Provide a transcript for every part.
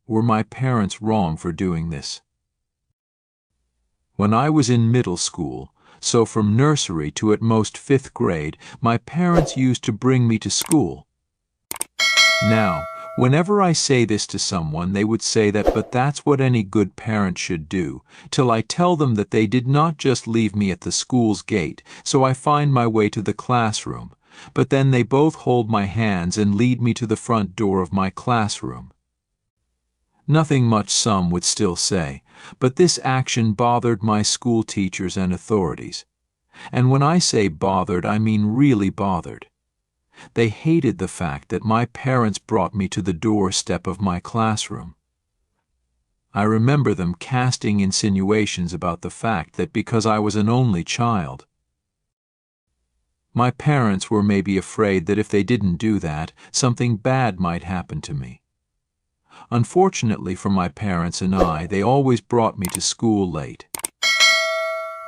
Were my parents wrong for doing this? When I was in middle school, so from nursery to at most 5th grade, my parents used to bring me to school. Now, whenever I say this to someone, they would say that, but that's what any good parent should do, till I tell them that they did not just leave me at the school's gate, so I find my way to the classroom, but then they both hold my hands and lead me to the front door of my classroom. Nothing much, some would still say, but this action bothered my school teachers and authorities. And when I say bothered, I mean really bothered. They hated the fact that my parents brought me to the doorstep of my classroom. I remember them casting insinuations about the fact that because I was an only child, my parents were maybe afraid that if they didn't do that, something bad might happen to me. Unfortunately for my parents and I, they always brought me to school late.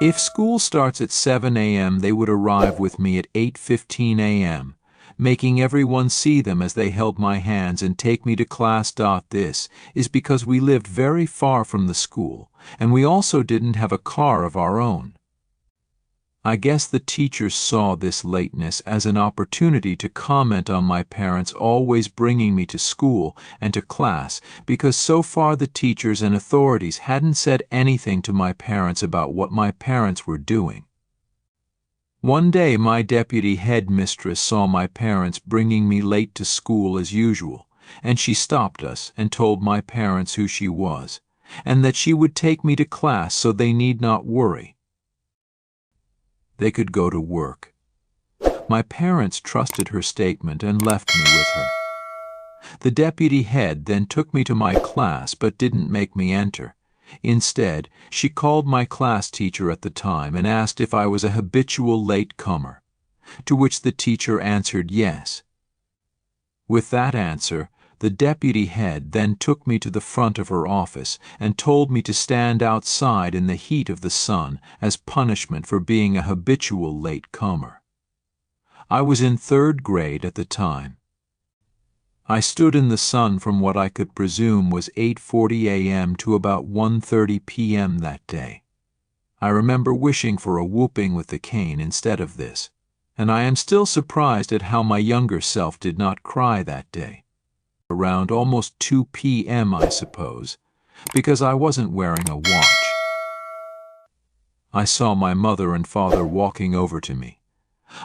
If school starts at 7 a.m., they would arrive with me at 8:15 a.m., making everyone see them as they held my hands and take me to class. This is because we lived very far from the school, and we also didn't have a car of our own. I guess the teachers saw this lateness as an opportunity to comment on my parents always bringing me to school and to class, because so far the teachers and authorities hadn't said anything to my parents about what my parents were doing. One day my deputy headmistress saw my parents bringing me late to school as usual, and she stopped us and told my parents who she was, and that she would take me to class so they need not worry. They could go to work. My parents trusted her statement and left me with her. The deputy head then took me to my class but didn't make me enter. Instead, she called my class teacher at the time and asked if I was a habitual latecomer, to which the teacher answered yes. With that answer, the deputy head then took me to the front of her office and told me to stand outside in the heat of the sun as punishment for being a habitual latecomer. I was in 3rd grade at the time. I stood in the sun from what I could presume was 8:40 a.m. to about 1:30 p.m. that day. I remember wishing for a whooping with the cane instead of this, and I am still surprised at how my younger self did not cry that day. Around almost 2 p.m., I suppose, because I wasn't wearing a watch. I saw my mother and father walking over to me.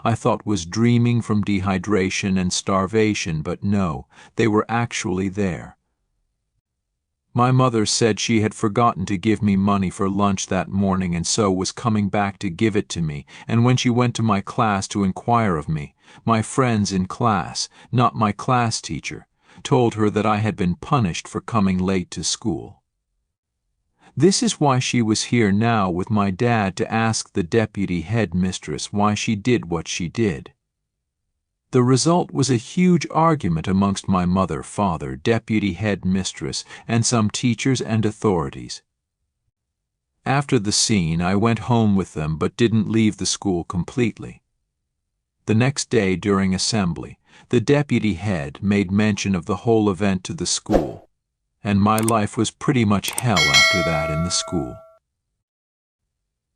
I thought was dreaming from dehydration and starvation, but no, they were actually there. My mother said she had forgotten to give me money for lunch that morning and so was coming back to give it to me, and when she went to my class to inquire of me, my friends in class, not my class teacher, told her that I had been punished for coming late to school. This is why she was here now with my dad to ask the deputy headmistress why she did what she did. The result was a huge argument amongst my mother, father, deputy headmistress, and some teachers and authorities. After the scene, I went home with them but didn't leave the school completely. The next day during assembly, the deputy head made mention of the whole event to the school, and my life was pretty much hell after that in the school.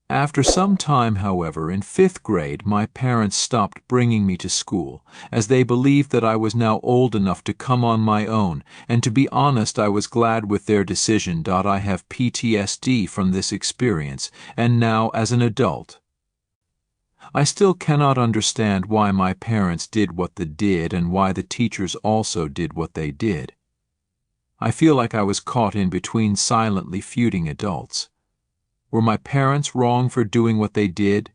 After some time, however, in 5th grade, my parents stopped bringing me to school, as they believed that I was now old enough to come on my own, and to be honest, I was glad with their decision. I have PTSD from this experience, and now as an adult, I still cannot understand why my parents did what they did and why the teachers also did what they did. I feel like I was caught in between silently feuding adults. Were my parents wrong for doing what they did?